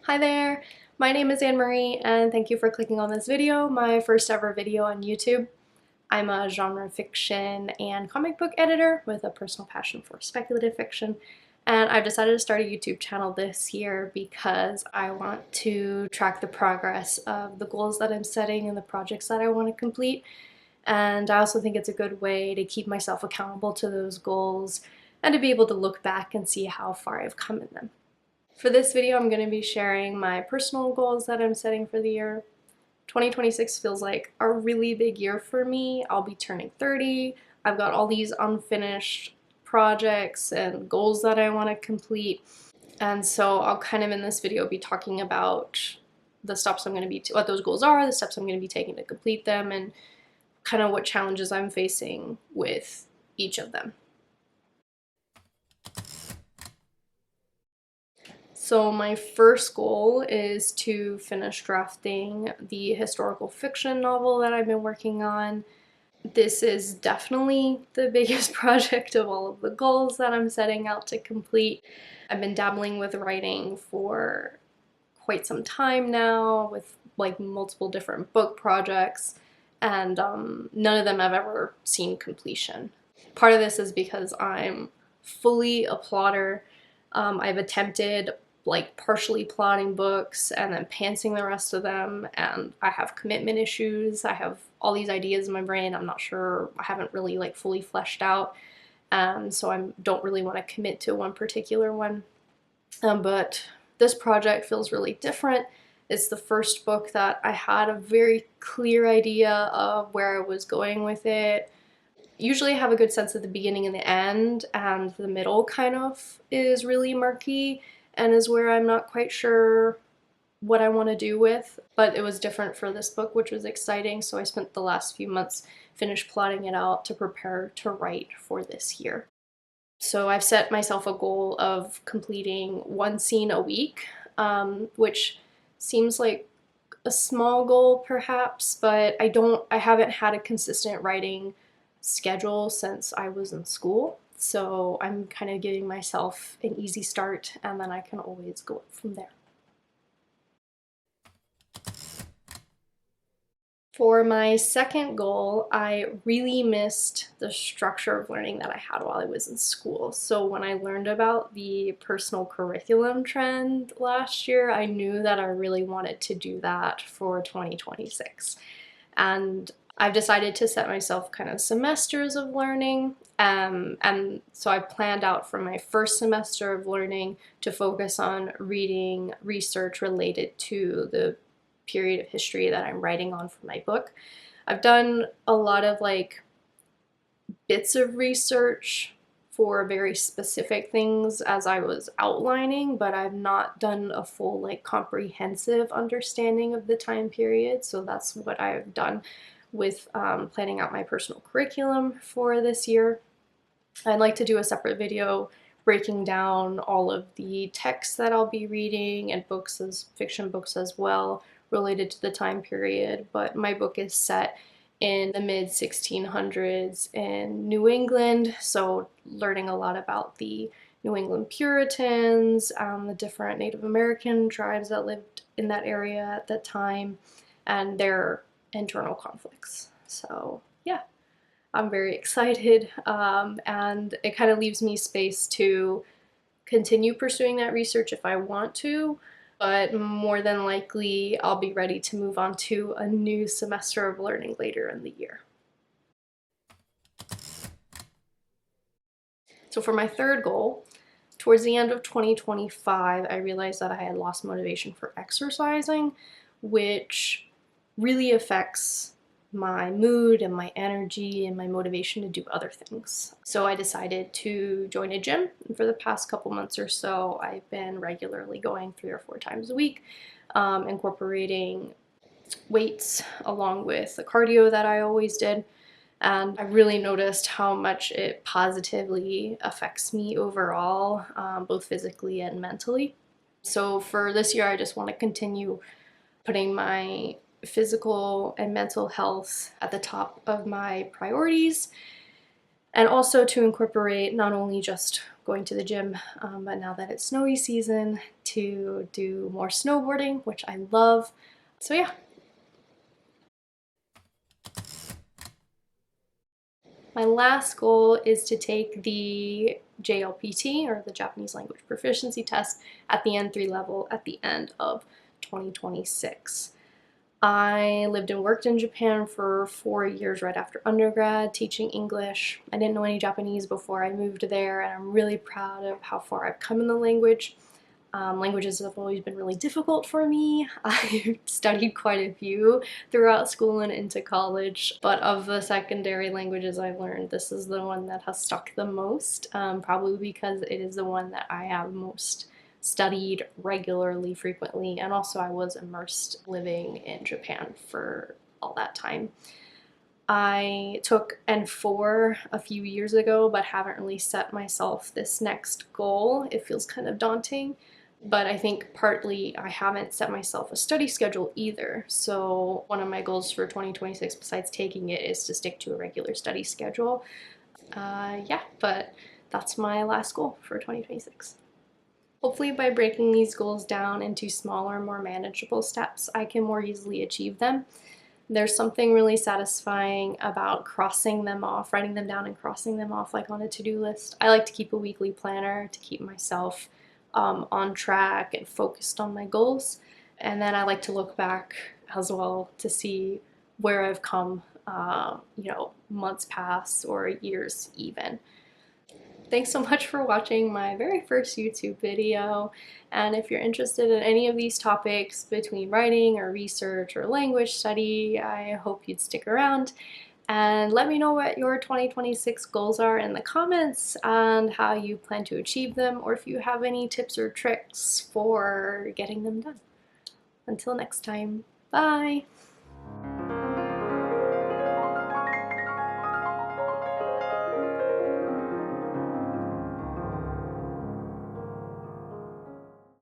Hi there, my name is Anne Marie and thank you for clicking on this video, my first ever video on YouTube. I'm a genre fiction and comic book editor with a personal passion for speculative fiction, and I've decided to start a YouTube channel this year because I want to track the progress of the goals that I'm setting and the projects that I want to complete. And I also think it's a good way to keep myself accountable to those goals and to be able to look back and see how far I've come in them. For this video, I'm going to be sharing my personal goals that I'm setting for the year. 2026 feels like a really big year for me. I'll be turning 30. I've got all these unfinished projects and goals that I want to complete. And so I'll kind of in this video be talking about the steps I'm going to be, what those goals are, the steps I'm going to be taking to complete them, and kind of what challenges I'm facing with each of them. So my first goal is to finish drafting the historical fiction novel that I've been working on. This is definitely the biggest project of all of the goals that I'm setting out to complete. I've been dabbling with writing for quite some time now with like multiple different book projects, and none of them have ever seen completion. Part of this is because I'm fully a plotter. I've attempted like partially plotting books and then pantsing the rest of them, and I have commitment issues. I have all these ideas in my brain I'm not sure, I haven't really like fully fleshed out, so I don't really want to commit to one particular one. But this project feels really different. It's the first book that I had a very clear idea of where I was going with it. Usually I have a good sense of the beginning and the end, and the middle kind of is really murky and is where I'm not quite sure what I want to do with. But it was different for this book, which was exciting, so I spent the last few months finished plotting it out to prepare to write for this year. So I've set myself a goal of completing one scene a week, which seems like a small goal perhaps, but I haven't had a consistent writing schedule since I was in school. So I'm kind of giving myself an easy start, and then I can always go up from there. For my second goal, I really missed the structure of learning that I had while I was in school. So when I learned about the personal curriculum trend last year, I knew that I really wanted to do that for 2026. And I've decided to set myself kind of semesters of learning, and so I planned out for my first semester of learning to focus on reading research related to the period of history that I'm writing on for my book. I've done a lot of like bits of research for very specific things as I was outlining, but I've not done a full like comprehensive understanding of the time period. So that's what I've done with planning out my personal curriculum for this year. I'd like to do a separate video breaking down all of the texts that I'll be reading and books, as fiction books as well, related to the time period. But my book is set in the mid 1600s in New England, so learning a lot about the New England Puritans, the different Native American tribes that lived in that area at that time, and their internal conflicts. So yeah, I'm very excited, and it kind of leaves me space to continue pursuing that research if I want to, but more than likely I'll be ready to move on to a new semester of learning later in the year. So for my third goal, towards the end of 2025, I realized that I had lost motivation for exercising, which really affects my mood and my energy and my motivation to do other things. So I decided to join a gym, and for the past couple months or so I've been regularly going 3 or 4 times a week, incorporating weights along with the cardio that I always did, and I really noticed how much it positively affects me overall, both physically and mentally. So for this year I just want to continue putting my physical and mental health at the top of my priorities, and also to incorporate not only just going to the gym, but now that it's snowy season, to do more snowboarding, which I love. So yeah. My last goal is to take the JLPT, or the Japanese Language Proficiency Test, at the N3 level at the end of 2026. I lived and worked in Japan for 4 years right after undergrad, teaching English. I didn't know any Japanese before I moved there, and I'm really proud of how far I've come in the language. Languages have always been really difficult for me. I studied quite a few throughout school and into college, but of the secondary languages I've learned, this is the one that has stuck the most, probably because it is the one that I have most studied regularly, frequently, and also I was immersed living in Japan for all that time. I took N4 a few years ago, but haven't really set myself this next goal. It feels kind of daunting, but I think partly I haven't set myself a study schedule either. So one of my goals for 2026, besides taking it, is to stick to a regular study schedule. Yeah, but that's my last goal for 2026. Hopefully by breaking these goals down into smaller, more manageable steps, I can more easily achieve them. There's something really satisfying about crossing them off, writing them down and crossing them off like on a to-do list. I like to keep a weekly planner to keep myself on track and focused on my goals. And then I like to look back as well to see where I've come, months past or years even. Thanks so much for watching my very first YouTube video, and if you're interested in any of these topics between writing or research or language study, I hope you'd stick around and let me know what your 2026 goals are in the comments and how you plan to achieve them, or if you have any tips or tricks for getting them done. Until next time, bye!